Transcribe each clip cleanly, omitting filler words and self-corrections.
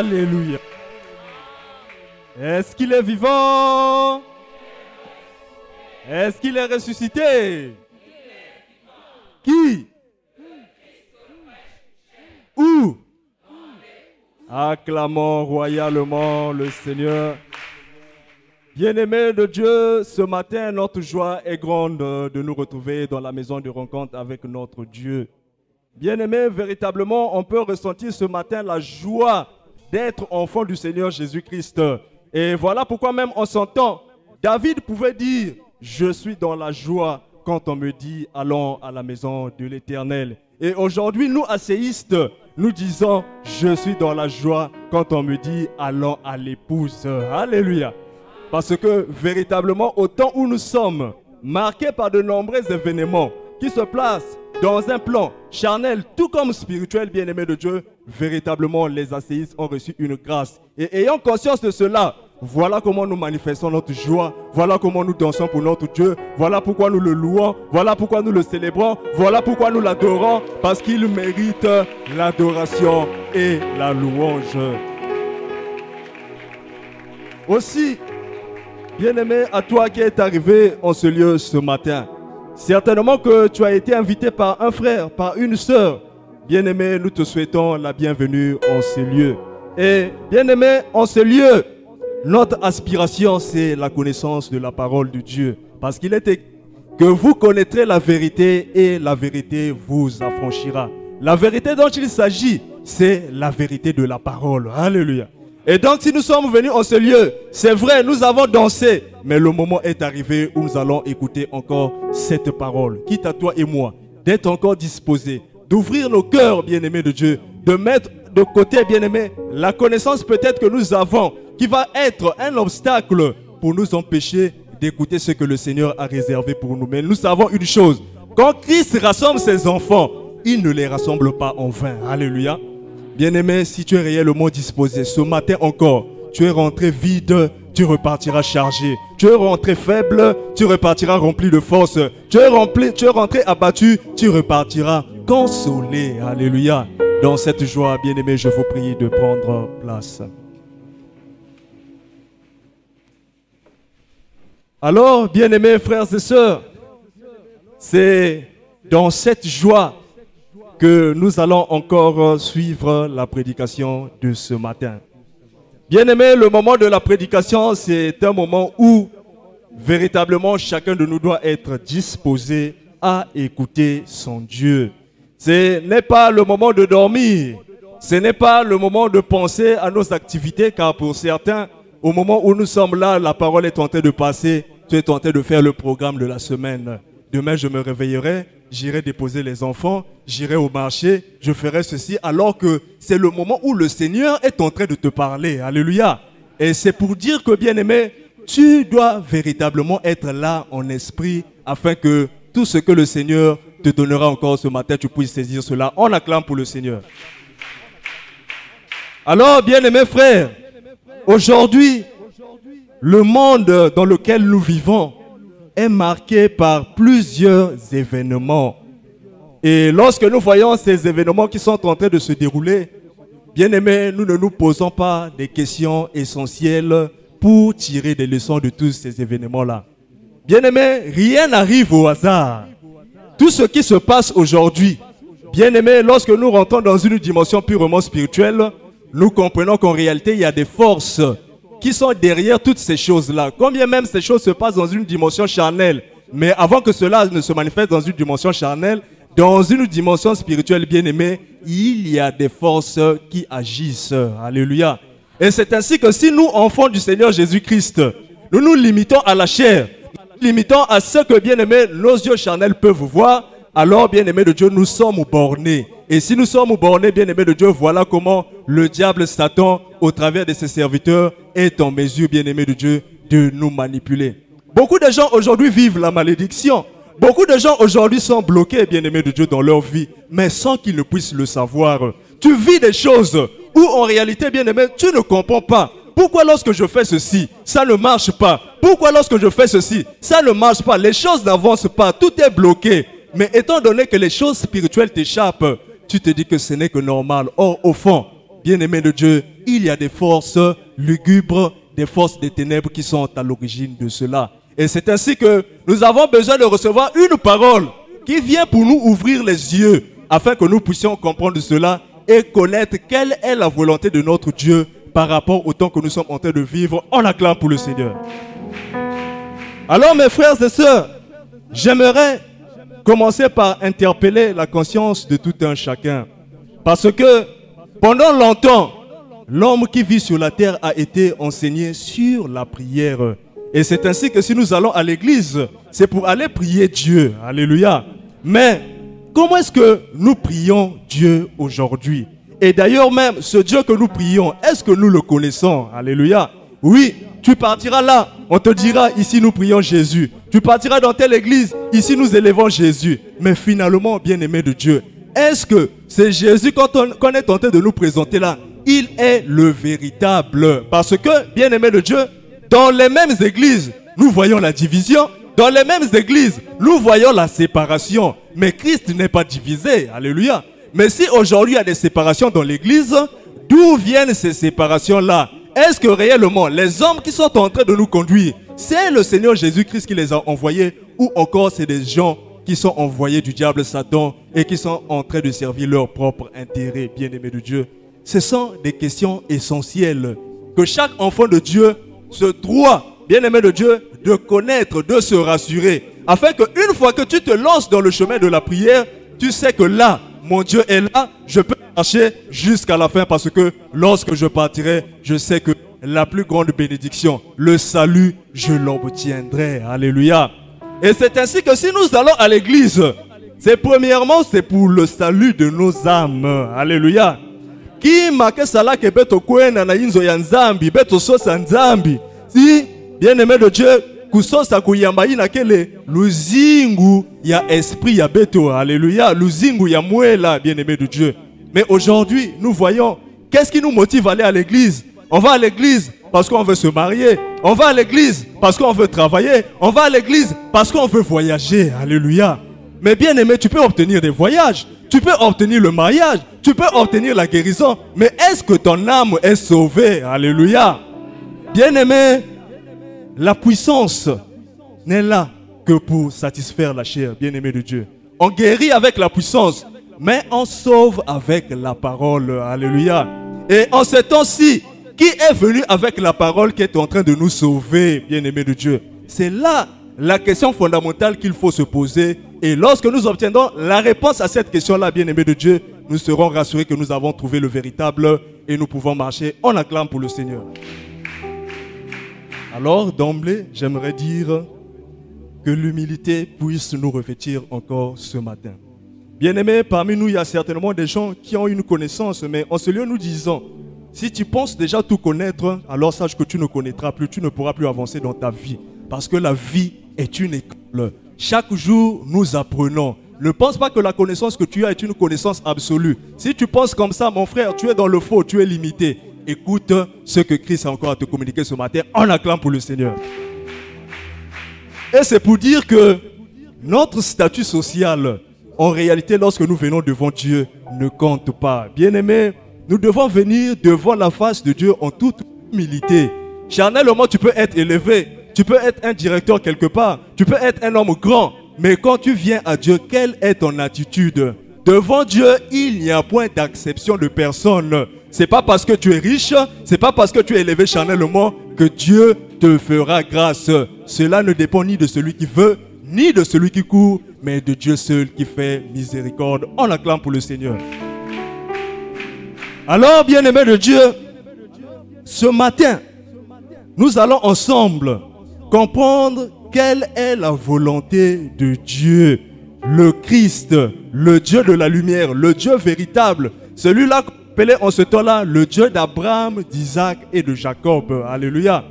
Alléluia. Est-ce qu'il est vivant? Est-ce qu'il est ressuscité? Qui? Où? Acclamons royalement le Seigneur. Bien-aimés de Dieu, ce matin, notre joie est grande de nous retrouver dans la maison de rencontre avec notre Dieu. Bien-aimés, véritablement, on peut ressentir ce matin la joie d'être enfant du Seigneur Jésus-Christ. Et voilà pourquoi même on s'entend. David pouvait dire, je suis dans la joie quand on me dit, allons à la maison de l'Éternel. Et aujourd'hui, nous, asséistes, nous disons, je suis dans la joie quand on me dit, allons à l'épouse. Alléluia. Parce que véritablement, au temps où nous sommes, marqués par de nombreux événements qui se placent dans un plan charnel, tout comme spirituel, bien-aimé de Dieu, véritablement, les asséistes ont reçu une grâce. Et ayant conscience de cela, voilà comment nous manifestons notre joie, voilà comment nous dansons pour notre Dieu, voilà pourquoi nous le louons, voilà pourquoi nous le célébrons, voilà pourquoi nous l'adorons, parce qu'il mérite l'adoration et la louange. Aussi, bien-aimé, à toi qui es arrivé en ce lieu ce matin, certainement que tu as été invité par un frère, par une sœur. Bien-aimé, nous te souhaitons la bienvenue en ce lieu. Et bien-aimé, en ce lieu, notre aspiration, c'est la connaissance de la parole de Dieu. Parce qu'il était que vous connaîtrez la vérité et la vérité vous affranchira. La vérité dont il s'agit, c'est la vérité de la parole. Alléluia. Et donc, si nous sommes venus en ce lieu, c'est vrai, nous avons dansé, mais le moment est arrivé où nous allons écouter encore cette parole. Quitte à toi et moi, d'être encore disposés, d'ouvrir nos cœurs, bien-aimés de Dieu, de mettre de côté, bien-aimés, la connaissance peut-être que nous avons, qui va être un obstacle pour nous empêcher d'écouter ce que le Seigneur a réservé pour nous. Mais nous savons une chose, quand Christ rassemble ses enfants, il ne les rassemble pas en vain. Alléluia. Bien-aimé, si tu es réellement disposé, ce matin encore, tu es rentré vide, tu repartiras chargé. Tu es rentré faible, tu repartiras rempli de force. Tu es rentré abattu, tu repartiras consolé. Alléluia. Dans cette joie, bien-aimé, je vous prie de prendre place. Alors, bien-aimés frères et sœurs, c'est dans cette joie que nous allons encore suivre la prédication de ce matin. Bien-aimés, le moment de la prédication, c'est un moment où véritablement chacun de nous doit être disposé à écouter son Dieu. Ce n'est pas le moment de dormir, ce n'est pas le moment de penser à nos activités, car pour certains, au moment où nous sommes là, la parole est en train de passer, tu es en train de faire le programme de la semaine. Demain, je me réveillerai, j'irai déposer les enfants, j'irai au marché, je ferai ceci, alors que c'est le moment où le Seigneur est en train de te parler. Alléluia. Et c'est pour dire que, bien-aimé, tu dois véritablement être là en esprit, afin que tout ce que le Seigneur te donnera encore ce matin, tu puisses saisir cela. On acclame pour le Seigneur. Alors, bien-aimés frères, aujourd'hui, le monde dans lequel nous vivons est marqué par plusieurs événements. Et lorsque nous voyons ces événements qui sont en train de se dérouler, bien-aimés, nous ne nous posons pas des questions essentielles pour tirer des leçons de tous ces événements-là. Bien-aimés, rien n'arrive au hasard. Tout ce qui se passe aujourd'hui, bien-aimés, lorsque nous rentrons dans une dimension purement spirituelle, nous comprenons qu'en réalité, il y a des forces qui sont derrière toutes ces choses-là. Combien même ces choses se passent dans une dimension charnelle, mais avant que cela ne se manifeste dans une dimension charnelle, dans une dimension spirituelle, bien-aimée, il y a des forces qui agissent. Alléluia. Et c'est ainsi que si nous, enfants du Seigneur Jésus-Christ, nous nous limitons à la chair, nous limitons à ce que, bien-aimés, nos yeux charnels peuvent voir, alors, bien-aimés de Dieu, nous sommes bornés. Et si nous sommes bornés, bien-aimés de Dieu, voilà comment le diable Satan, au travers de ses serviteurs, est en mesure, bien-aimés de Dieu, de nous manipuler. Beaucoup de gens aujourd'hui vivent la malédiction. Beaucoup de gens aujourd'hui sont bloqués, bien-aimés de Dieu, dans leur vie, mais sans qu'ils ne puissent le savoir. Tu vis des choses où, en réalité, bien-aimé, tu ne comprends pas. Pourquoi lorsque je fais ceci, ça ne marche pas? Pourquoi lorsque je fais ceci, ça ne marche pas? Les choses n'avancent pas, tout est bloqué. Mais étant donné que les choses spirituelles t'échappent, tu te dis que ce n'est que normal. Or, au fond, bien-aimés de Dieu, il y a des forces lugubres, des forces des ténèbres qui sont à l'origine de cela. Et c'est ainsi que nous avons besoin de recevoir une parole qui vient pour nous ouvrir les yeux afin que nous puissions comprendre cela et connaître quelle est la volonté de notre Dieu par rapport au temps que nous sommes en train de vivre. On acclame pour le Seigneur. Alors mes frères et sœurs, j'aimerais commencer par interpeller la conscience de tout un chacun. Parce que pendant longtemps, l'homme qui vit sur la terre a été enseigné sur la prière. Et c'est ainsi que si nous allons à l'église, c'est pour aller prier Dieu. Alléluia. Mais comment est-ce que nous prions Dieu aujourd'hui? Et d'ailleurs même, ce Dieu que nous prions, est-ce que nous le connaissons? Alléluia. Oui, tu partiras là, on te dira, ici nous prions Jésus. Tu partiras dans telle église, ici nous élevons Jésus. Mais finalement, bien-aimé de Dieu, est-ce que c'est Jésus qu'on est tenté de nous présenter là? Il est le véritable. Parce que, bien-aimé de Dieu, dans les mêmes églises, nous voyons la division. Dans les mêmes églises, nous voyons la séparation. Mais Christ n'est pas divisé. Alléluia. Mais si aujourd'hui il y a des séparations dans l'église, d'où viennent ces séparations-là? Est-ce que réellement, les hommes qui sont en train de nous conduire, c'est le Seigneur Jésus-Christ qui les a envoyés, ou encore c'est des gens qui sont envoyés du diable Satan et qui sont en train de servir leur propre intérêt, bien-aimés de Dieu? Ce sont des questions essentielles que chaque enfant de Dieu se doit, bien-aimé de Dieu, de connaître, de se rassurer, afin qu'une fois que tu te lances dans le chemin de la prière, tu sais que là, mon Dieu est là, je peux marcher jusqu'à la fin, parce que lorsque je partirai, je sais que la plus grande bénédiction, le salut, je l'obtiendrai. Alléluia. Et c'est ainsi que si nous allons à l'église, c'est premièrement, c'est pour le salut de nos âmes. Alléluia. Qui marque cela que beto kwena na inzo ya nzambi, beto sosa nzambi. Si, bien-aimé de Dieu, kusosa kuyamba ina kele luzingu ya esprit ya beto. Alléluia. Luzingu ya muela, bien-aimé de Dieu. Mais aujourd'hui, nous voyons, qu'est-ce qui nous motive à aller à l'église? On va à l'église parce qu'on veut se marier. On va à l'église parce qu'on veut travailler. On va à l'église parce qu'on veut voyager. Alléluia. Mais bien aimé, tu peux obtenir des voyages. Tu peux obtenir le mariage. Tu peux obtenir la guérison. Mais est-ce que ton âme est sauvée? Alléluia. Bien aimé, la puissance n'est là que pour satisfaire la chair. Bien aimé de Dieu. On guérit avec la puissance, mais on sauve avec la parole. Alléluia. Et en ce temps-ci, qui est venu avec la parole qui est en train de nous sauver, bien-aimés de Dieu? C'est là la question fondamentale qu'il faut se poser. Et lorsque nous obtiendrons la réponse à cette question-là, bien-aimés de Dieu, nous serons rassurés que nous avons trouvé le véritable et nous pouvons marcher. On acclame pour le Seigneur. Alors, d'emblée, j'aimerais dire que l'humilité puisse nous revêtir encore ce matin. Bien-aimés, parmi nous, il y a certainement des gens qui ont une connaissance, mais en ce lieu, nous disons, si tu penses déjà tout connaître, alors sache que tu ne connaîtras plus, tu ne pourras plus avancer dans ta vie. Parce que la vie est une école. Chaque jour, nous apprenons. Ne pense pas que la connaissance que tu as est une connaissance absolue. Si tu penses comme ça, mon frère, tu es dans le faux, tu es limité. Écoute ce que Christ a encore à te communiquer ce matin. On acclame pour le Seigneur. Et c'est pour dire que notre statut social, en réalité, lorsque nous venons devant Dieu, ne compte pas. Bien-aimés, nous devons venir devant la face de Dieu en toute humilité. Charnellement, tu peux être élevé, tu peux être un directeur quelque part, tu peux être un homme grand, mais quand tu viens à Dieu, quelle est ton attitude? Devant Dieu, il n'y a point d'acception de personne. C'est pas parce que tu es riche, c'est pas parce que tu es élevé charnellement que Dieu te fera grâce. Cela ne dépend ni de celui qui veut, ni de celui qui court, mais de Dieu seul qui fait miséricorde. On acclame pour le Seigneur. Alors, bien-aimés de Dieu, ce matin, nous allons ensemble comprendre quelle est la volonté de Dieu, le Christ, le Dieu de la lumière, le Dieu véritable, celui-là qu'on appelait en ce temps-là le Dieu d'Abraham, d'Isaac et de Jacob. Alléluia.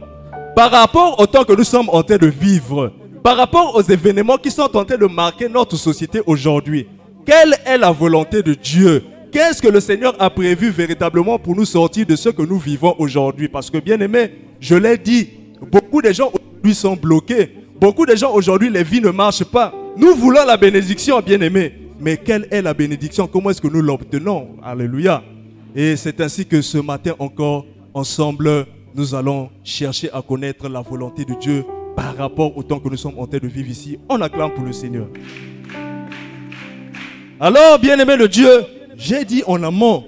Par rapport au temps que nous sommes en train de vivre, par rapport aux événements qui sont en train de marquer notre société aujourd'hui, quelle est la volonté de Dieu? Qu'est-ce que le Seigneur a prévu véritablement pour nous sortir de ce que nous vivons aujourd'hui? Parce que, bien aimé, je l'ai dit, beaucoup de gens aujourd'hui sont bloqués. Beaucoup de gens aujourd'hui, les vies ne marchent pas. Nous voulons la bénédiction, bien aimé. Mais quelle est la bénédiction? Comment est-ce que nous l'obtenons? Alléluia. Et c'est ainsi que ce matin encore, ensemble, nous allons chercher à connaître la volonté de Dieu par rapport au temps que nous sommes en train de vivre ici. On acclame pour le Seigneur. Alors, bien-aimé de Dieu, j'ai dit en amont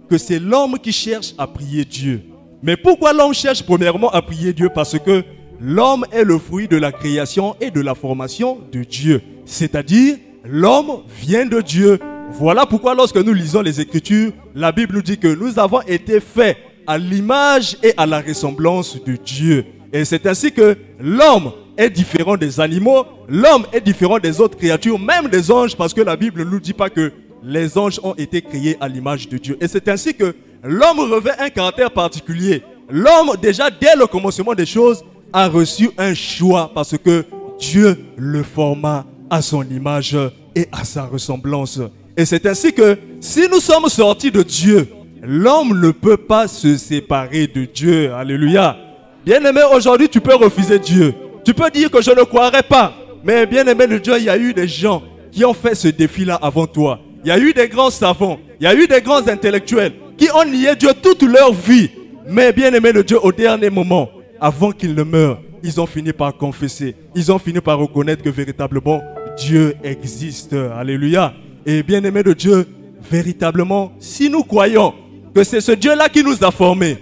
que c'est l'homme qui cherche à prier Dieu. Mais pourquoi l'homme cherche premièrement à prier Dieu? Parce que l'homme est le fruit de la création et de la formation de Dieu. C'est-à-dire, l'homme vient de Dieu. Voilà pourquoi lorsque nous lisons les Écritures, la Bible nous dit que nous avons été faits à l'image et à la ressemblance de Dieu. Et c'est ainsi que l'homme est différent des animaux, l'homme est différent des autres créatures, même des anges, parce que la Bible ne nous dit pas que les anges ont été créés à l'image de Dieu. Et c'est ainsi que l'homme revêt un caractère particulier. L'homme, déjà dès le commencement des choses, a reçu un choix parce que Dieu le forma à son image et à sa ressemblance. Et c'est ainsi que si nous sommes sortis de Dieu, l'homme ne peut pas se séparer de Dieu. Alléluia. Bien-aimé, aujourd'hui tu peux refuser Dieu. Tu peux dire que je ne croirais pas. Mais bien-aimé de Dieu, il y a eu des gens qui ont fait ce défi-là avant toi. Il y a eu des grands savants, il y a eu des grands intellectuels qui ont nié Dieu toute leur vie. Mais bien-aimé de Dieu, au dernier moment, avant qu'ils ne meurent, ils ont fini par confesser. Ils ont fini par reconnaître que véritablement Dieu existe. Alléluia. Et bien-aimé de Dieu, véritablement, si nous croyons que c'est ce Dieu-là qui nous a formés,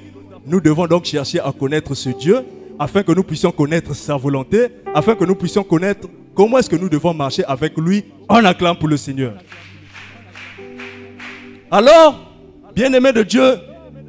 nous devons donc chercher à connaître ce Dieu afin que nous puissions connaître sa volonté, afin que nous puissions connaître comment est-ce que nous devons marcher avec lui. On acclame pour le Seigneur. Alors, bien-aimé de Dieu,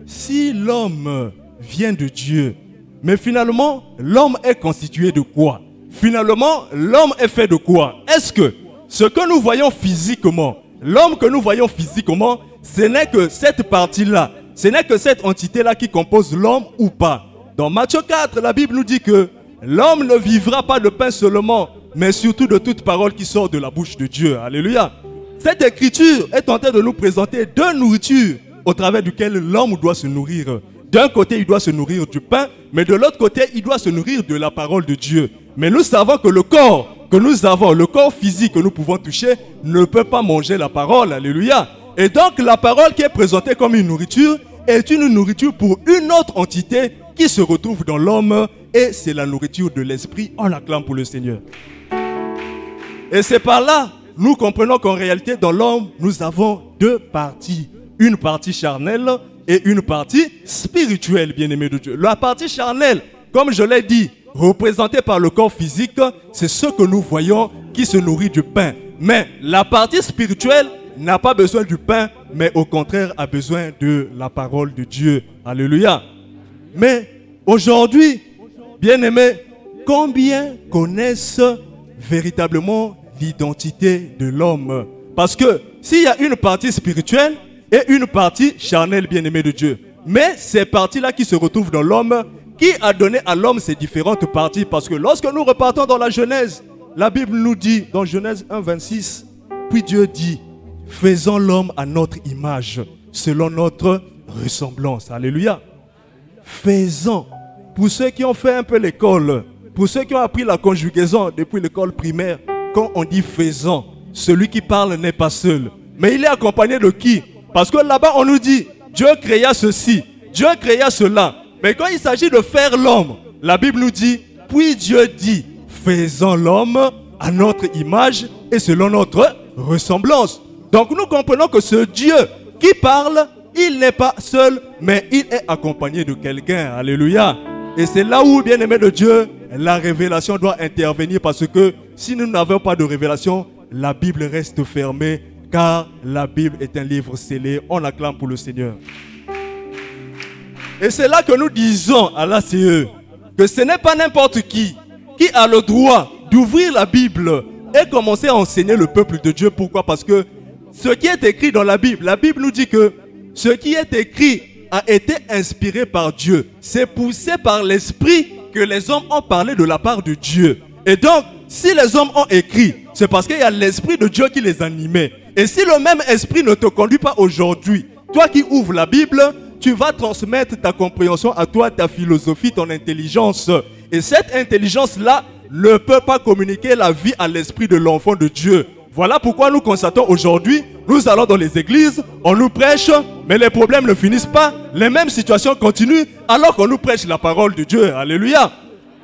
si l'homme vient de Dieu, mais finalement, l'homme est constitué de quoi? Finalement, l'homme est fait de quoi? Est-ce que ce que nous voyons physiquement, l'homme que nous voyons physiquement, ce n'est que cette partie-là, ce n'est que cette entité-là qui compose l'homme ou pas? Dans Matthieu 4, la Bible nous dit que l'homme ne vivra pas de pain seulement, mais surtout de toute parole qui sort de la bouche de Dieu. Alléluia. Cette écriture est en train de nous présenter deux nourritures au travers duquel l'homme doit se nourrir. D'un côté, il doit se nourrir du pain, mais de l'autre côté, il doit se nourrir de la parole de Dieu. Mais nous savons que le corps que nous avons, le corps physique que nous pouvons toucher, ne peut pas manger la parole. Alléluia. Et donc, la parole qui est présentée comme une nourriture est une nourriture pour une autre entité qui se retrouve dans l'homme, et c'est la nourriture de l'esprit. On acclame pour le Seigneur. Et c'est par là, nous comprenons qu'en réalité, dans l'homme, nous avons deux parties. Une partie charnelle et une partie spirituelle, bien-aimé de Dieu. La partie charnelle, comme je l'ai dit, représentée par le corps physique, c'est ce que nous voyons qui se nourrit du pain. Mais la partie spirituelle n'a pas besoin du pain, mais au contraire a besoin de la parole de Dieu. Alléluia. Mais aujourd'hui, bien-aimés, combien connaissent véritablement l'identité de l'homme? Parce que s'il y a une partie spirituelle et une partie charnelle, bien-aimé de Dieu, mais ces parties-là qui se retrouvent dans l'homme, qui a donné à l'homme ces différentes parties? Parce que lorsque nous repartons dans la Genèse, la Bible nous dit dans Genèse 1, 26, puis Dieu dit, faisons l'homme à notre image, selon notre ressemblance. Alléluia. Faisons. Pour ceux qui ont fait un peu l'école, pour ceux qui ont appris la conjugaison depuis l'école primaire, quand on dit faisons, celui qui parle n'est pas seul. Mais il est accompagné de qui? Parce que là-bas on nous dit, Dieu créa ceci, Dieu créa cela. Mais quand il s'agit de faire l'homme, la Bible nous dit, puis Dieu dit, faisons l'homme à notre image et selon notre ressemblance. Donc nous comprenons que ce Dieu qui parle, il n'est pas seul, mais il est accompagné de quelqu'un. Alléluia. Et c'est là où, bien-aimé de Dieu, la révélation doit intervenir, parce que si nous n'avons pas de révélation, la Bible reste fermée, car la Bible est un livre scellé. On acclame pour le Seigneur. Et c'est là que nous disons à l'ACE que ce n'est pas n'importe qui a le droit d'ouvrir la Bible et commencer à enseigner le peuple de Dieu. Pourquoi? Parce que ce qui est écrit dans la Bible nous dit que ce qui est écrit a été inspiré par Dieu. C'est poussé par l'Esprit que les hommes ont parlé de la part de Dieu. Et donc, si les hommes ont écrit, c'est parce qu'il y a l'Esprit de Dieu qui les animait. Et si le même Esprit ne te conduit pas aujourd'hui, toi qui ouvres la Bible, tu vas transmettre ta compréhension à toi, ta philosophie, ton intelligence. Et cette intelligence-là ne peut pas communiquer la vie à l'esprit de l'enfant de Dieu. Voilà pourquoi nous constatons aujourd'hui Nous allons dans les églises, on nous prêche, mais les problèmes ne finissent pas. Les mêmes situations continuent alors qu'on nous prêche la parole de Dieu. Alléluia.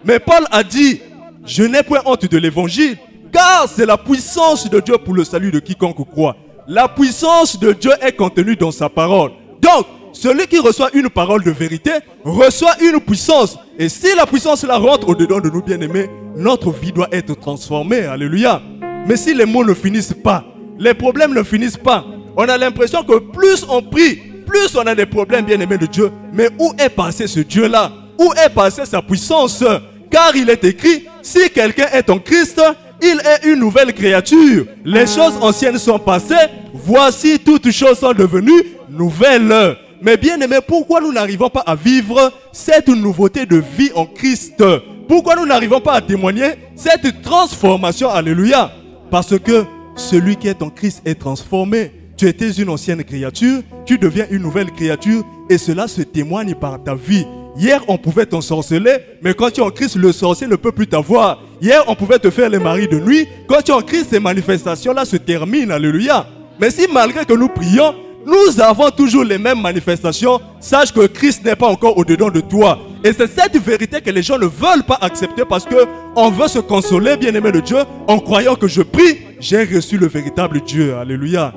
Mais Paul a dit, je n'ai point honte de l'évangile, car c'est la puissance de Dieu pour le salut de quiconque croit. La puissance de Dieu est contenue dans sa parole. Donc, celui qui reçoit une parole de vérité reçoit une puissance. Et si la puissance la rentre au-dedans de nous, bien-aimés, notre vie doit être transformée. Alléluia. Mais si les mots ne finissent pas, les problèmes ne finissent pas, on a l'impression que plus on prie, plus on a des problèmes, bien-aimés de Dieu. Mais où est passé ce Dieu-là? Où est passée sa puissance? Car il est écrit, si quelqu'un est en Christ, il est une nouvelle créature. Les choses anciennes sont passées, voici toutes choses sont devenues nouvelles. Mais bien aimé, pourquoi nous n'arrivons pas à vivre cette nouveauté de vie en Christ? Pourquoi nous n'arrivons pas à témoigner cette transformation? Alléluia. Parce que celui qui est en Christ est transformé. Tu étais une ancienne créature, tu deviens une nouvelle créature et cela se témoigne par ta vie. Hier, on pouvait t'ensorceler, mais quand tu es en Christ, le sorcier ne peut plus t'avoir. Hier, on pouvait te faire les maris de nuit. Quand tu es en Christ, ces manifestations-là se terminent. Alléluia. Mais si malgré que nous prions, nous avons toujours les mêmes manifestations, sache que Christ n'est pas encore au-dedans de toi. Et c'est cette vérité que les gens ne veulent pas accepter parce qu'on veut se consoler, bien-aimé de Dieu, en croyant que je prie, j'ai reçu le véritable Dieu. Alléluia.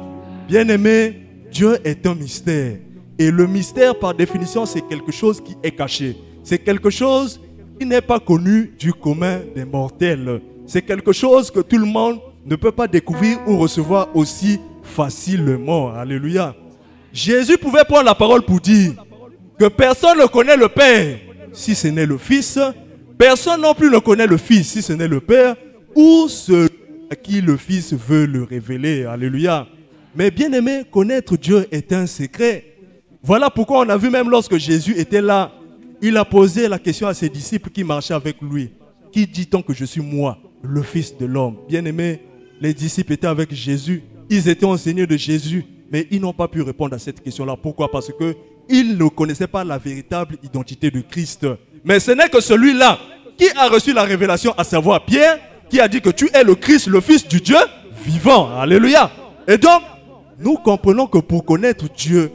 Bien-aimé, Dieu est un mystère. Et le mystère, par définition, c'est quelque chose qui est caché. C'est quelque chose qui n'est pas connu du commun des mortels. C'est quelque chose que tout le monde ne peut pas découvrir ou recevoir aussi facilement. Alléluia. Jésus pouvait prendre la parole pour dire que personne ne connaît le Père si ce n'est le Fils. Personne non plus ne connaît le Fils si ce n'est le Père ou celui à qui le Fils veut le révéler. Alléluia. Mais bien aimé, connaître Dieu est un secret. Voilà pourquoi on a vu même lorsque Jésus était là, il a posé la question à ses disciples qui marchaient avec lui. Qui dit-on que je suis moi, le Fils de l'homme? Bien aimé, les disciples étaient avec Jésus. Ils étaient enseignés de Jésus, mais ils n'ont pas pu répondre à cette question-là. Pourquoi? Parce qu'ils ne connaissaient pas la véritable identité de Christ. Mais ce n'est que celui-là qui a reçu la révélation, à savoir Pierre, qui a dit que tu es le Christ, le Fils du Dieu vivant. Alléluia. Et donc, nous comprenons que pour connaître Dieu,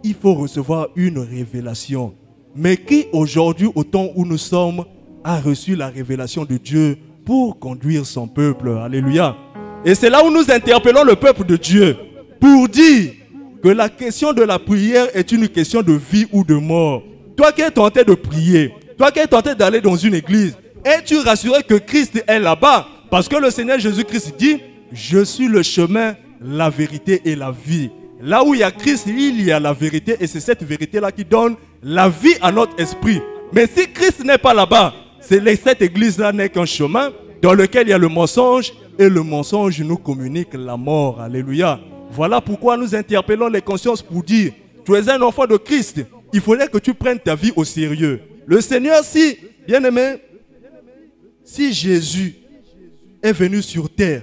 il faut recevoir une révélation. Mais qui aujourd'hui, au temps où nous sommes, a reçu la révélation de Dieu pour conduire son peuple? Alléluia. Et c'est là où nous interpellons le peuple de Dieu pour dire que la question de la prière est une question de vie ou de mort. Toi qui es tenté de prier, toi qui es tenté d'aller dans une église, es-tu rassuré que Christ est là-bas? Parce que le Seigneur Jésus-Christ dit, je suis le chemin, la vérité et la vie. Là où il y a Christ, il y a la vérité et c'est cette vérité-là qui donne la vie à notre esprit. Mais si Christ n'est pas là-bas, cette église-là n'est qu'un chemin dans lequel il y a le mensonge et le mensonge nous communique la mort. Alléluia. Voilà pourquoi nous interpellons les consciences pour dire, tu es un enfant de Christ, il faudrait que tu prennes ta vie au sérieux. Le Seigneur, si, bien aimé, si Jésus est venu sur terre,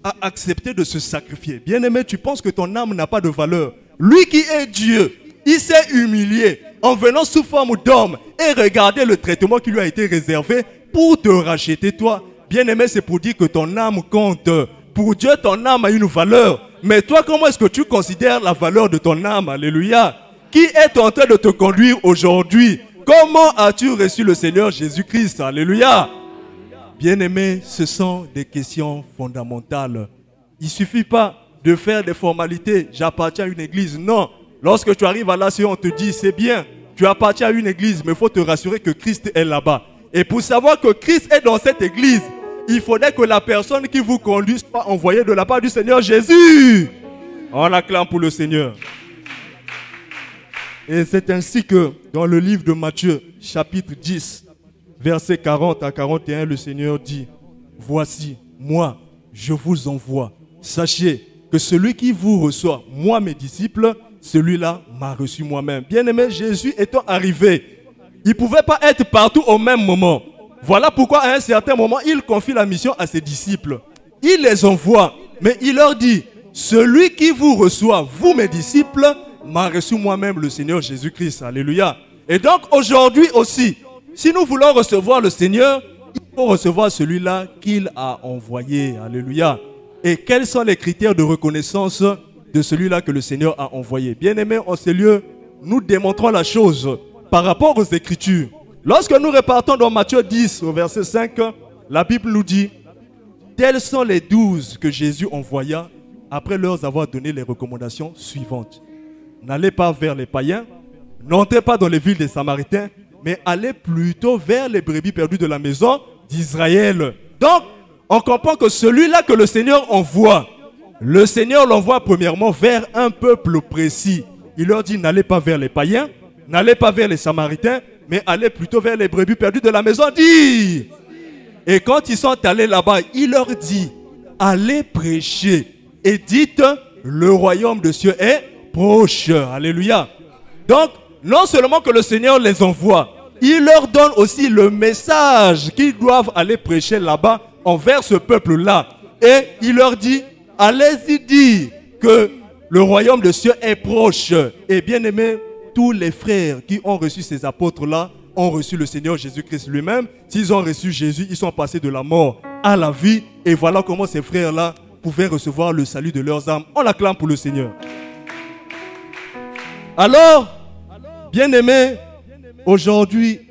a accepté de se sacrifier. Bien-aimé, tu penses que ton âme n'a pas de valeur. Lui qui est Dieu, il s'est humilié en venant sous forme d'homme et regardez le traitement qui lui a été réservé pour te racheter toi. Bien-aimé, c'est pour dire que ton âme compte. Pour Dieu, ton âme a une valeur. Mais toi, comment est-ce que tu considères la valeur de ton âme? Alléluia. Qui est en train de te conduire aujourd'hui? Comment as-tu reçu le Seigneur Jésus-Christ? Alléluia. Bien-aimés, ce sont des questions fondamentales. Il ne suffit pas de faire des formalités. J'appartiens à une église. Non. Lorsque tu arrives à la on te dit, c'est bien, tu appartiens à une église, mais il faut te rassurer que Christ est là-bas. Et pour savoir que Christ est dans cette église, il faudrait que la personne qui vous conduit soit envoyée de la part du Seigneur Jésus. On acclame pour le Seigneur. Et c'est ainsi que dans le livre de Matthieu, chapitre 10, verset 40 à 41, le Seigneur dit, voici, moi, je vous envoie. Sachez que celui qui vous reçoit, moi mes disciples, celui-là m'a reçu moi-même. Bien-aimé, Jésus étant arrivé, il ne pouvait pas être partout au même moment. Voilà pourquoi à un certain moment, il confie la mission à ses disciples. Il les envoie, mais il leur dit, celui qui vous reçoit, vous mes disciples, m'a reçu moi-même le Seigneur Jésus-Christ. Alléluia. Et donc aujourd'hui aussi, si nous voulons recevoir le Seigneur, il faut recevoir celui-là qu'il a envoyé. Alléluia. Et quels sont les critères de reconnaissance de celui-là que le Seigneur a envoyé. Bien-aimés, en ces lieux, nous démontrons la chose par rapport aux Écritures. Lorsque nous repartons dans Matthieu 10, au verset 5, la Bible nous dit « Tels sont les 12 que Jésus envoya après leur avoir donné les recommandations suivantes. N'allez pas vers les païens, n'entrez pas dans les villes des Samaritains, mais allez plutôt vers les brebis perdues de la maison d'Israël. » Donc, on comprend que celui-là que le Seigneur envoie, le Seigneur l'envoie premièrement vers un peuple précis. Il leur dit, n'allez pas vers les païens, n'allez pas vers les Samaritains, mais allez plutôt vers les brebis perdues de la maison d'Israël. Et quand ils sont allés là-bas, il leur dit, allez prêcher et dites, le royaume de Dieu est proche. Alléluia. Donc, non seulement que le Seigneur les envoie, il leur donne aussi le message qu'ils doivent aller prêcher là-bas envers ce peuple-là. Et il leur dit, allez-y dire que le royaume de Dieu est proche. Et bien aimé, tous les frères qui ont reçu ces apôtres-là ont reçu le Seigneur Jésus-Christ lui-même. S'ils ont reçu Jésus, ils sont passés de la mort à la vie. Et voilà comment ces frères-là pouvaient recevoir le salut de leurs âmes. On l'acclame pour le Seigneur. Alors, bien aimé, aujourd'hui,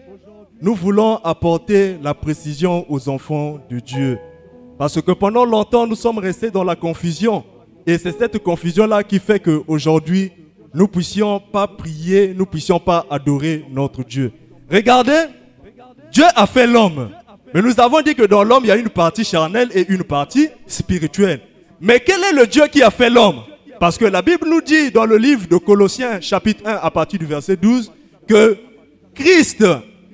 nous voulons apporter la précision aux enfants de Dieu. Parce que pendant longtemps, nous sommes restés dans la confusion. Et c'est cette confusion-là qui fait qu'aujourd'hui, nous ne puissions pas prier, nous ne puissions pas adorer notre Dieu. Regardez, Dieu a fait l'homme. Mais nous avons dit que dans l'homme, il y a une partie charnelle et une partie spirituelle. Mais quel est le Dieu qui a fait l'homme? Parce que la Bible nous dit dans le livre de Colossiens, chapitre 1, à partir du verset 12, que Christ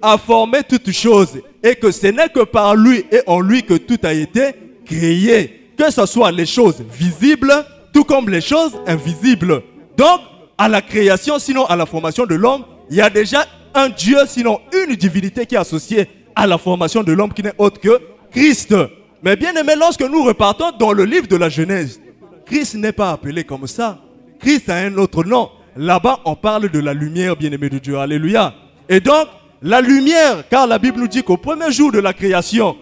a formé toutes choses et que ce n'est que par lui et en lui que tout a été créé. Que ce soit les choses visibles, tout comme les choses invisibles. Donc, à la création, sinon à la formation de l'homme, il y a déjà un Dieu, sinon une divinité qui est associée à la formation de l'homme qui n'est autre que Christ. Mais bien aimé, lorsque nous repartons dans le livre de la Genèse, Christ n'est pas appelé comme ça. Christ a un autre nom. Là-bas, on parle de la lumière, bien aimé de Dieu. Alléluia. Et donc, la lumière, car la Bible nous dit qu'au premier jour de la création,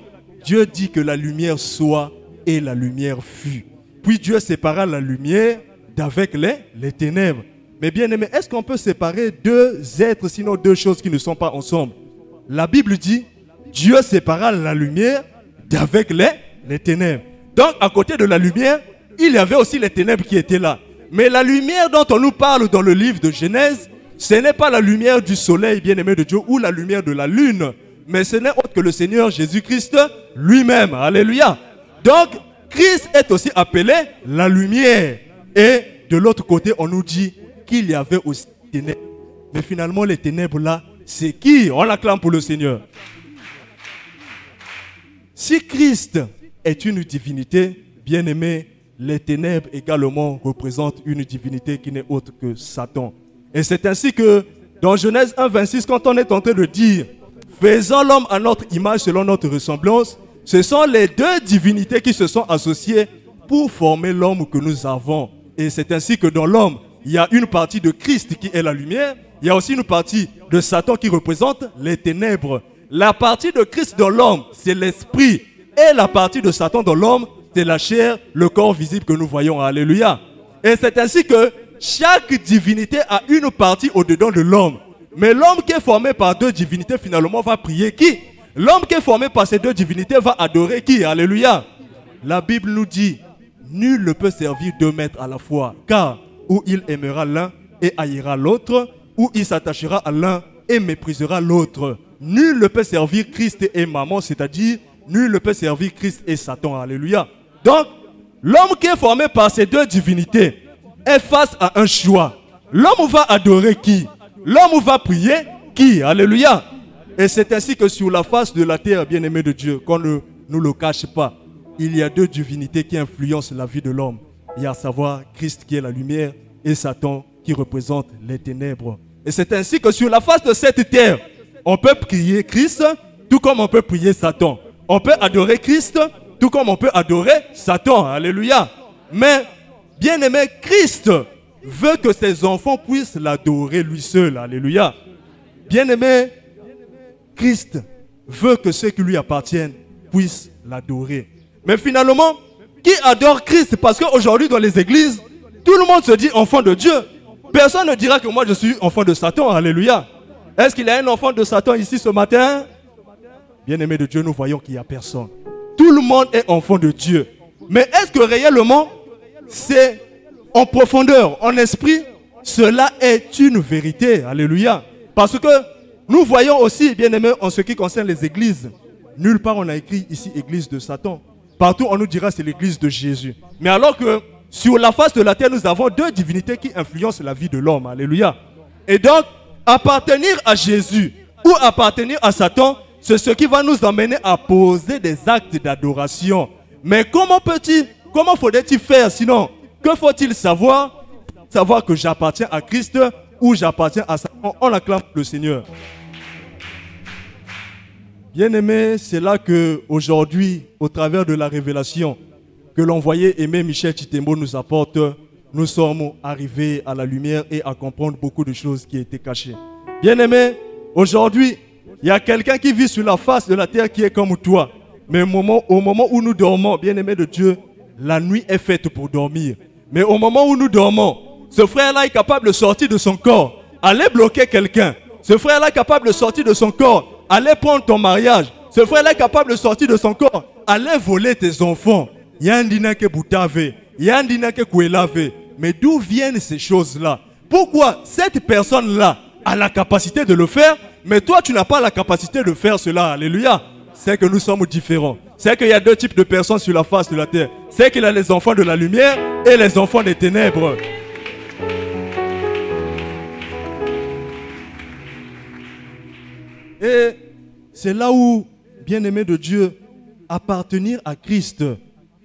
Dieu dit que la lumière soit et la lumière fut. Puis Dieu sépara la lumière d'avec les ténèbres. Mais bien aimé, est-ce qu'on peut séparer deux êtres, sinon deux choses qui ne sont pas ensemble? La Bible dit, Dieu sépara la lumière d'avec les ténèbres. Donc, à côté de la lumière, il y avait aussi les ténèbres qui étaient là. Mais la lumière dont on nous parle dans le livre de Genèse, ce n'est pas la lumière du soleil, bien-aimé de Dieu, ou la lumière de la lune, mais ce n'est autre que le Seigneur Jésus-Christ lui-même. Alléluia. Donc, Christ est aussi appelé la lumière. Et de l'autre côté, on nous dit qu'il y avait aussi des ténèbres. Mais finalement, les ténèbres là, c'est qui? On l'acclame pour le Seigneur. Si Christ est une divinité, bien-aimé, les ténèbres également représentent une divinité qui n'est autre que Satan. Et c'est ainsi que dans Genèse 1, 26, quand on est en train de dire « Faisons l'homme à notre image selon notre ressemblance », ce sont les deux divinités qui se sont associées pour former l'homme que nous avons. Et c'est ainsi que dans l'homme, il y a une partie de Christ qui est la lumière, il y a aussi une partie de Satan qui représente les ténèbres. La partie de Christ dans l'homme, c'est l'esprit. Et la partie de Satan dans l'homme, c'est la chair, le corps visible que nous voyons. Alléluia. Et c'est ainsi que chaque divinité a une partie au-dedans de l'homme. Mais l'homme qui est formé par deux divinités, finalement, va prier qui? L'homme qui est formé par ces deux divinités va adorer qui? Alléluia. La Bible nous dit, nul ne peut servir deux maîtres à la fois, car ou il aimera l'un et haïra l'autre, ou il s'attachera à l'un et méprisera l'autre. Nul ne peut servir Christ et Mammon, c'est-à-dire nul ne peut servir Christ et Satan. Alléluia. Donc, l'homme qui est formé par ces deux divinités est face à un choix. L'homme va adorer qui? L'homme va prier qui? Alléluia. Et c'est ainsi que sur la face de la terre, bien-aimé de Dieu, qu'on ne nous le cache pas, il y a deux divinités qui influencent la vie de l'homme. Il y a à savoir Christ qui est la lumière et Satan qui représente les ténèbres. Et c'est ainsi que sur la face de cette terre, on peut prier Christ, tout comme on peut prier Satan. On peut adorer Christ, tout comme on peut adorer Satan. Alléluia. Mais, bien-aimé, Christ veut que ses enfants puissent l'adorer lui seul. Alléluia. Bien-aimé, Christ veut que ceux qui lui appartiennent puissent l'adorer. Mais finalement, qui adore Christ? Parce qu'aujourd'hui dans les églises, tous Tout le monde se dit enfant de Dieu. Personne ne dira que moi je suis enfant de Satan. Alléluia. Est-ce qu'il y a un enfant de Satan ici ce matin? Bien-aimé de Dieu, nous voyons qu'il n'y a personne. Tout le monde est enfant de Dieu. Mais est-ce que réellement, c'est en profondeur, en esprit, cela est une vérité? Alléluia. Parce que nous voyons aussi, bien-aimé, en ce qui concerne les églises, nulle part on a écrit ici église de Satan. Partout on nous dira c'est l'église de Jésus. Mais alors que sur la face de la terre, nous avons deux divinités qui influencent la vie de l'homme. Alléluia. Et donc, appartenir à Jésus ou appartenir à Satan, c'est ce qui va nous emmener à poser des actes d'adoration. Mais comment faudrait-il faire sinon? Que faut-il savoir? Savoir que j'appartiens à Christ ou j'appartiens à Satan. On acclame le Seigneur. Bien-aimé, c'est là que aujourd'hui, au travers de la révélation que l'envoyé aimé Michel Chitembo nous apporte, nous sommes arrivés à la lumière et à comprendre beaucoup de choses qui étaient cachées. Bien-aimé, aujourd'hui, il y a quelqu'un qui vit sur la face de la terre qui est comme toi. Mais au moment où nous dormons, bien-aimé de Dieu, la nuit est faite pour dormir. Mais au moment où nous dormons, ce frère-là est capable de sortir de son corps, aller bloquer quelqu'un. Ce frère-là est capable de sortir de son corps, aller prendre ton mariage. Ce frère-là est capable de sortir de son corps, aller voler tes enfants. Yandinake boutave, yandinake kouelave. Mais d'où viennent ces choses-là? Pourquoi cette personne-là a la capacité de le faire, mais toi tu n'as pas la capacité de faire cela? Alléluia. C'est que nous sommes différents. C'est qu'il y a deux types de personnes sur la face de la terre. C'est qu'il y a les enfants de la lumière et les enfants des ténèbres. Et c'est là où, bien-aimé de Dieu, appartenir à Christ,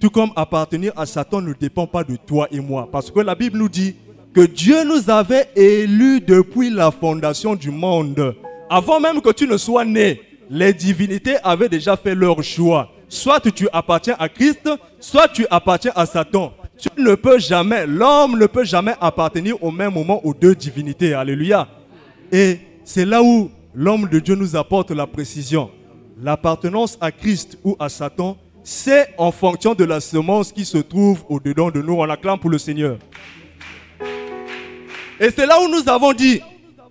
tout comme appartenir à Satan, ne dépend pas de toi et moi. Parce que la Bible nous dit que Dieu nous avait élus depuis la fondation du monde. Avant même que tu ne sois né, les divinités avaient déjà fait leur choix. Soit tu appartiens à Christ, soit tu appartiens à Satan. Tu ne peux jamais, l'homme ne peut jamais appartenir au même moment aux deux divinités. Alléluia. Et c'est là où l'homme de Dieu nous apporte la précision. L'appartenance à Christ ou à Satan, c'est en fonction de la semence qui se trouve au-dedans de nous. On acclame pour le Seigneur. Et c'est là où nous avons dit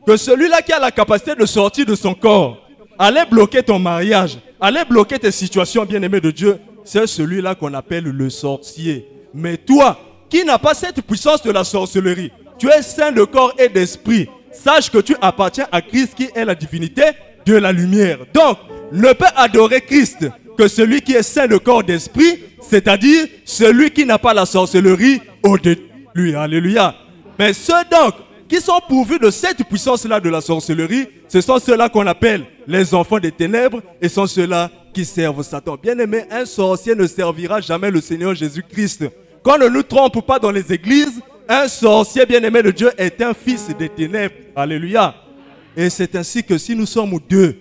que celui-là qui a la capacité de sortir de son corps, aller bloquer ton mariage, aller bloquer tes situations, bien-aimées de Dieu, c'est celui-là qu'on appelle le sorcier. Mais toi, qui n'as pas cette puissance de la sorcellerie, tu es saint de corps et d'esprit. Sache que tu appartiens à Christ qui est la divinité de la lumière. Donc, ne peut adorer Christ que celui qui est saint de corps d'esprit, c'est-à-dire celui qui n'a pas la sorcellerie au-dedans de lui. Alléluia. Mais ceux donc qui sont pourvus de cette puissance-là de la sorcellerie, ce sont ceux-là qu'on appelle les enfants des ténèbres et sont ceux-là qui servent Satan. Bien-aimé, un sorcier ne servira jamais le Seigneur Jésus-Christ. Qu'on ne nous trompe pas dans les églises, un sorcier bien-aimé de Dieu est un fils des ténèbres. Alléluia. Et c'est ainsi que si nous sommes deux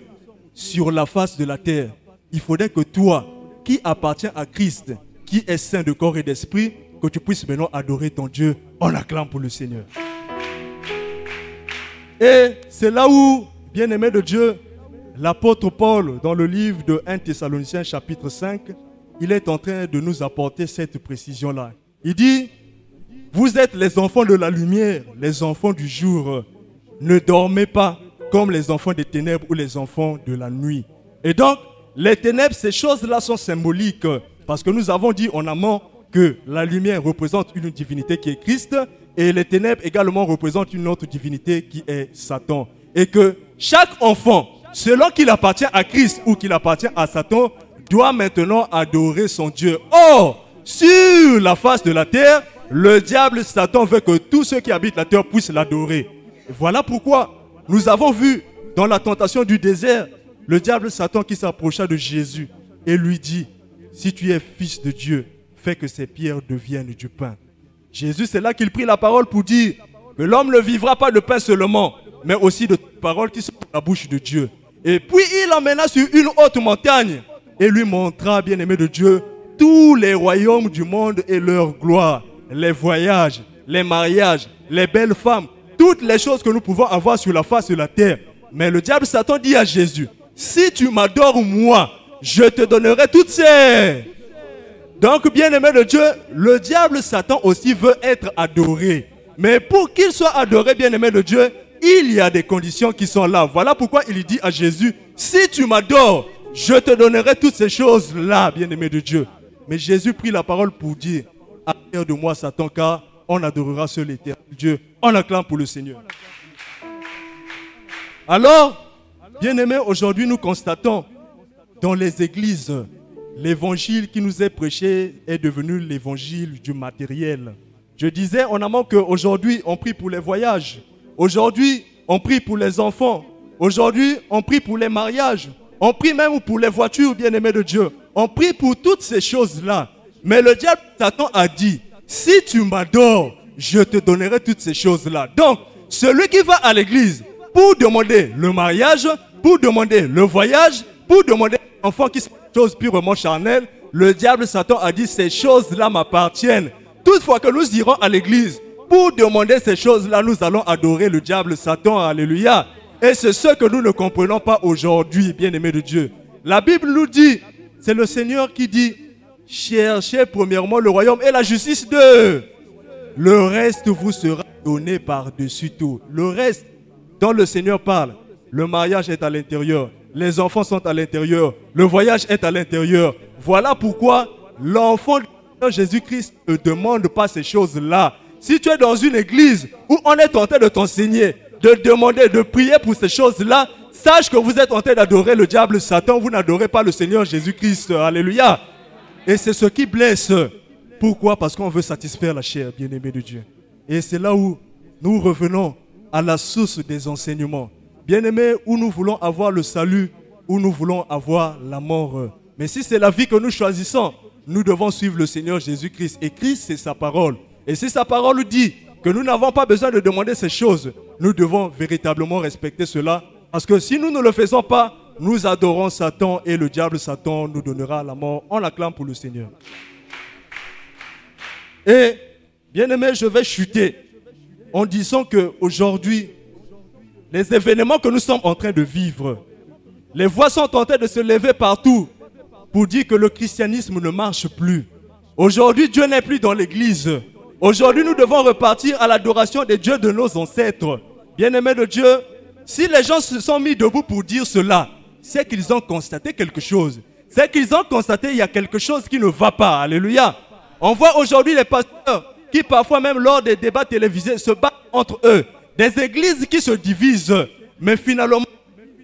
sur la face de la terre, il faudrait que toi, qui appartiens à Christ, qui est saint de corps et d'esprit, que tu puisses maintenant adorer ton Dieu. On acclame pour le Seigneur. Et c'est là où, bien-aimé de Dieu, l'apôtre Paul, dans le livre de 1 Thessaloniciens chapitre 5, il est en train de nous apporter cette précision-là. Il dit, vous êtes les enfants de la lumière, les enfants du jour. Ne dormez pas comme les enfants des ténèbres ou les enfants de la nuit. Et donc, les ténèbres, ces choses-là sont symboliques. Parce que nous avons dit en amont que la lumière représente une divinité qui est Christ et les ténèbres également représentent une autre divinité qui est Satan. Et que chaque enfant, selon qu'il appartient à Christ ou qu'il appartient à Satan, doit maintenant adorer son Dieu. Or, sur la face de la terre, le diable, Satan, veut que tous ceux qui habitent la terre puissent l'adorer. Voilà pourquoi nous avons vu dans la tentation du désert, le diable Satan qui s'approcha de Jésus et lui dit, si tu es fils de Dieu, fais que ces pierres deviennent du pain. Jésus, c'est là qu'il prit la parole pour dire que l'homme ne vivra pas de pain seulement, mais aussi de paroles qui sont dans la bouche de Dieu. Et puis il l'emmena sur une haute montagne et lui montra, bien-aimé de Dieu, tous les royaumes du monde et leur gloire, les voyages, les mariages, les belles femmes, toutes les choses que nous pouvons avoir sur la face de la terre. Mais le diable Satan dit à Jésus, si tu m'adores moi, je te donnerai toutes ces... Donc, bien-aimé de Dieu, le diable, Satan aussi veut être adoré. Mais pour qu'il soit adoré, bien-aimé de Dieu, il y a des conditions qui sont là. Voilà pourquoi il dit à Jésus, si tu m'adores, je te donnerai toutes ces choses-là, bien-aimé de Dieu. Mais Jésus prit la parole pour dire, arrière de moi, Satan, car on adorera seul l'éternel Dieu. On acclame pour le Seigneur. Alors, bien-aimé, aujourd'hui nous constatons dans les églises, l'évangile qui nous est prêché est devenu l'évangile du matériel. Je disais en amont qu'aujourd'hui, on prie pour les voyages. Aujourd'hui, on prie pour les enfants. Aujourd'hui, on prie pour les mariages. On prie même pour les voitures, bien-aimés de Dieu. On prie pour toutes ces choses-là. Mais le diable, Satan, a dit, si tu m'adores, je te donnerai toutes ces choses-là. Donc, celui qui va à l'église pour demander le mariage, pour demander le voyage, pour demander aux enfants qui sont des choses purement charnelles, le diable, Satan, a dit, ces choses-là m'appartiennent. Toutefois que nous irons à l'église pour demander ces choses-là, nous allons adorer le diable, Satan, alléluia. Et c'est ce que nous ne comprenons pas aujourd'hui, bien-aimés de Dieu. La Bible nous dit, c'est le Seigneur qui dit, cherchez premièrement le royaume et la justice de... Le reste vous sera donné par-dessus tout. Le reste dont le Seigneur parle, le mariage est à l'intérieur, les enfants sont à l'intérieur, le voyage est à l'intérieur. Voilà pourquoi l'enfant de Jésus-Christ ne demande pas ces choses-là. Si tu es dans une église où on est tenté de t'enseigner, de demander, de prier pour ces choses-là, sache que vous êtes en train d'adorer le diable Satan, vous n'adorez pas le Seigneur Jésus-Christ. Alléluia. Et c'est ce qui blesse. Pourquoi? Parce qu'on veut satisfaire la chair, bien-aimé de Dieu. Et c'est là où nous revenons à la source des enseignements. Bien-aimés, où nous voulons avoir le salut, où nous voulons avoir la mort. Mais si c'est la vie que nous choisissons, nous devons suivre le Seigneur Jésus-Christ. Et Christ, c'est sa parole. Et si sa parole dit que nous n'avons pas besoin de demander ces choses, nous devons véritablement respecter cela. Parce que si nous ne le faisons pas, nous adorons Satan et le diable Satan nous donnera la mort. On l'acclame pour le Seigneur. Et, bien-aimés, je vais chuter en disant qu'aujourd'hui, les événements que nous sommes en train de vivre, les voix sont en train de se lever partout pour dire que le christianisme ne marche plus. Aujourd'hui, Dieu n'est plus dans l'église. Aujourd'hui, nous devons repartir à l'adoration des dieux de nos ancêtres. Bien-aimés de Dieu, si les gens se sont mis debout pour dire cela, c'est qu'ils ont constaté quelque chose. C'est qu'ils ont constaté qu'il y a quelque chose qui ne va pas. Alléluia. On voit aujourd'hui les pasteurs qui parfois même lors des débats télévisés se battent entre eux. Des églises qui se divisent. Mais finalement,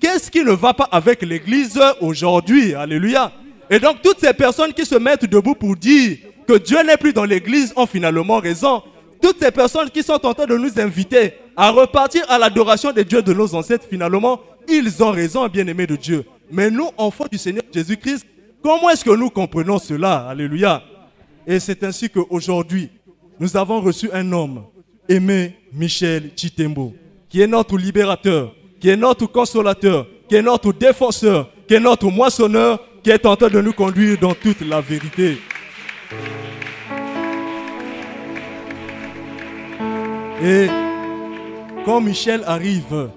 qu'est-ce qui ne va pas avec l'église aujourd'hui? Alléluia. Et donc toutes ces personnes qui se mettent debout pour dire que Dieu n'est plus dans l'église ont finalement raison. Toutes ces personnes qui sont en train de nous inviter à repartir à l'adoration des dieux de nos ancêtres, finalement, ils ont raison, bien-aimés de Dieu. Mais nous, enfants du Seigneur Jésus-Christ, comment est-ce que nous comprenons cela? Alléluia. Et c'est ainsi qu'aujourd'hui, nous avons reçu un homme, Aimé Michel Chitembo, qui est notre libérateur, qui est notre consolateur, qui est notre défenseur, qui est notre moissonneur, qui est en train de nous conduire dans toute la vérité. Et quand Michel arrive,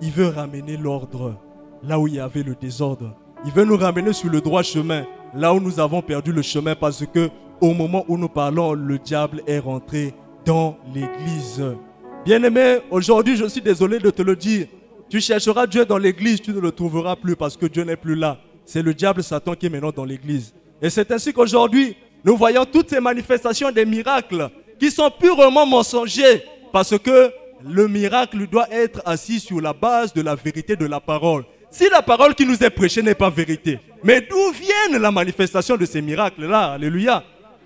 il veut ramener l'ordre là où il y avait le désordre. Il veut nous ramener sur le droit chemin, là où nous avons perdu le chemin parce que au moment où nous parlons, le diable est rentré dans l'église. Bien-aimé, aujourd'hui, je suis désolé de te le dire. Tu chercheras Dieu dans l'église, tu ne le trouveras plus parce que Dieu n'est plus là. C'est le diable Satan qui est maintenant dans l'église. Et c'est ainsi qu'aujourd'hui, nous voyons toutes ces manifestations des miracles qui sont purement mensongers parce que le miracle doit être assis sur la base de la vérité de la parole. Si la parole qui nous est prêchée n'est pas vérité, mais d'où viennent la manifestation de ces miracles-là? Alléluia.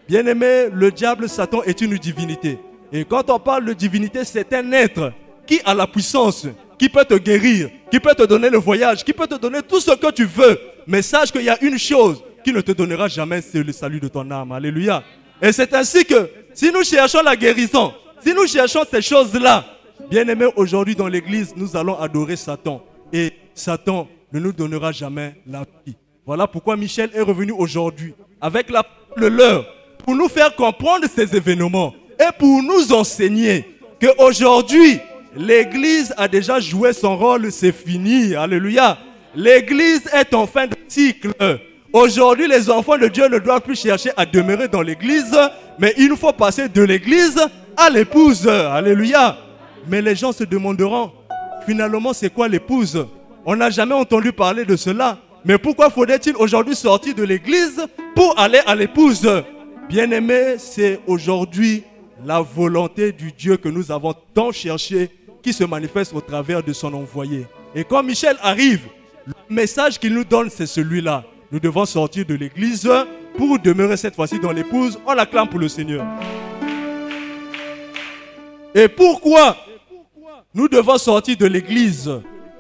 Bien-aimé, le diable Satan est une divinité. Et quand on parle de divinité, c'est un être qui a la puissance, qui peut te guérir, qui peut te donner le voyage, qui peut te donner tout ce que tu veux. Mais sache qu'il y a une chose qui ne te donnera jamais, c'est le salut de ton âme. Alléluia. Et c'est ainsi que si nous cherchons la guérison, si nous cherchons ces choses-là, bien-aimés, aujourd'hui dans l'église, nous allons adorer Satan. Et Satan ne nous donnera jamais la vie. Voilà pourquoi Michel est revenu aujourd'hui avec le leur pour nous faire comprendre ces événements et pour nous enseigner qu'aujourd'hui, l'église a déjà joué son rôle, c'est fini. Alléluia. L'église est en fin de cycle. Aujourd'hui, les enfants de Dieu ne doivent plus chercher à demeurer dans l'église, mais il nous faut passer de l'église à l'épouse. Alléluia. Mais les gens se demanderont, finalement, c'est quoi l'épouse? On n'a jamais entendu parler de cela. Mais pourquoi faudrait-il aujourd'hui sortir de l'église pour aller à l'épouse? Bien-aimés, c'est aujourd'hui la volonté du Dieu que nous avons tant cherché qui se manifeste au travers de son envoyé. Et quand Michel arrive, le message qu'il nous donne, c'est celui-là. Nous devons sortir de l'église pour demeurer cette fois-ci dans l'épouse. On l'acclame pour le Seigneur. Et pourquoi nous devons sortir de l'église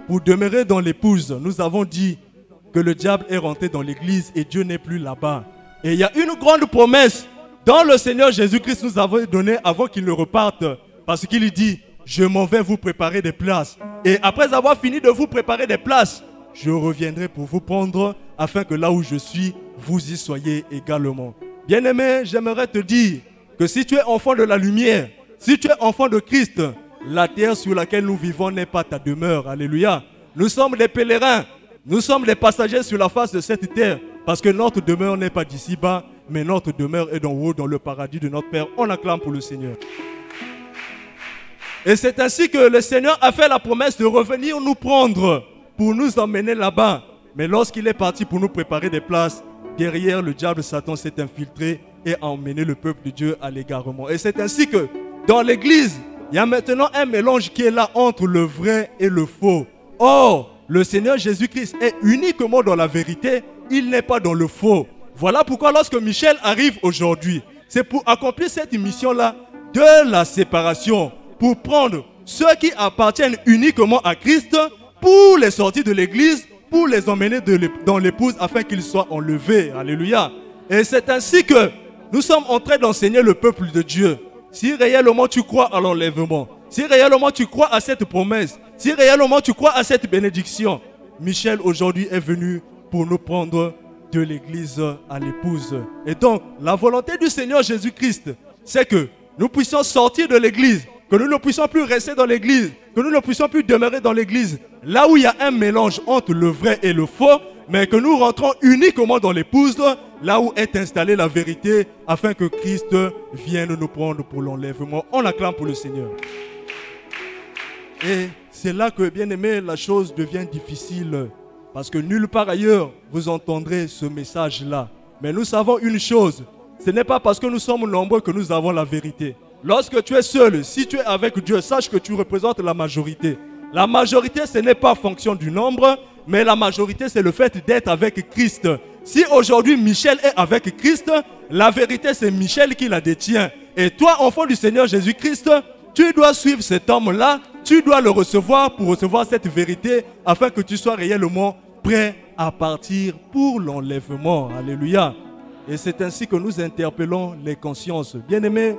pour demeurer dans l'épouse? Nous avons dit que le diable est rentré dans l'église et Dieu n'est plus là-bas. Et il y a une grande promesse dans le Seigneur Jésus-Christ nous avons donné avant qu'il ne reparte. Parce qu'il dit, je m'en vais vous préparer des places. Et après avoir fini de vous préparer des places, je reviendrai pour vous prendre afin que là où je suis, vous y soyez également. Bien-aimé, j'aimerais te dire que si tu es enfant de la lumière, si tu es enfant de Christ, la terre sur laquelle nous vivons n'est pas ta demeure. Alléluia. Nous sommes des pèlerins. Nous sommes des passagers sur la face de cette terre. Parce que notre demeure n'est pas d'ici-bas, mais notre demeure est d'en haut, dans le paradis de notre Père. On acclame pour le Seigneur. Et c'est ainsi que le Seigneur a fait la promesse de revenir nous prendre pour nous emmener là-bas. Mais lorsqu'il est parti pour nous préparer des places, derrière le diable Satan s'est infiltré et a emmené le peuple de Dieu à l'égarement. Et c'est ainsi que dans l'église, il y a maintenant un mélange qui est là entre le vrai et le faux. Or, le Seigneur Jésus-Christ est uniquement dans la vérité, il n'est pas dans le faux. Voilà pourquoi lorsque Michel arrive aujourd'hui, c'est pour accomplir cette mission-là de la séparation, pour prendre ceux qui appartiennent uniquement à Christ, pour les sortir de l'église, pour les emmener dans l'épouse afin qu'ils soient enlevés. Alléluia. Et c'est ainsi que nous sommes en train d'enseigner le peuple de Dieu. Si réellement tu crois à l'enlèvement, si réellement tu crois à cette promesse, si réellement tu crois à cette bénédiction, Michel aujourd'hui est venu pour nous prendre de l'église à l'épouse. Et donc, la volonté du Seigneur Jésus-Christ, c'est que nous puissions sortir de l'église, que nous ne puissions plus rester dans l'église, que nous ne puissions plus demeurer dans l'église, là où il y a un mélange entre le vrai et le faux, mais que nous rentrons uniquement dans l'épouse, là où est installée la vérité, afin que Christ vienne nous prendre pour l'enlèvement. On acclame pour le Seigneur. Et c'est là que, bien aimé, la chose devient difficile. Parce que nulle part ailleurs, vous entendrez ce message-là. Mais nous savons une chose, ce n'est pas parce que nous sommes nombreux que nous avons la vérité. Lorsque tu es seul, si tu es avec Dieu, sache que tu représentes la majorité. La majorité, ce n'est pas fonction du nombre, mais la majorité, c'est le fait d'être avec Christ. Si aujourd'hui Michel est avec Christ, la vérité, c'est Michel qui la détient. Et toi, enfant du Seigneur Jésus-Christ, tu dois suivre cet homme-là, tu dois le recevoir pour recevoir cette vérité, afin que tu sois réellement prêt à partir pour l'enlèvement. Alléluia. Et c'est ainsi que nous interpellons les consciences. Bien-aimés,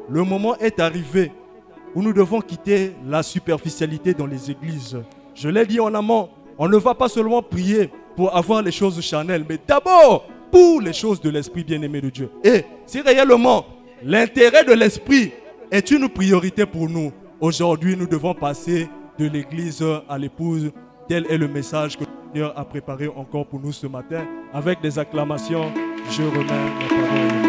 le moment est arrivé où nous devons quitter la superficialité dans les églises. Je l'ai dit en amont, on ne va pas seulement prier pour avoir les choses charnelles, mais d'abord pour les choses de l'esprit bien-aimé de Dieu. Et si réellement l'intérêt de l'esprit est une priorité pour nous, aujourd'hui nous devons passer de l'église à l'épouse. Tel est le message que le Seigneur a préparé encore pour nous ce matin. Avec des acclamations, je remets la parole.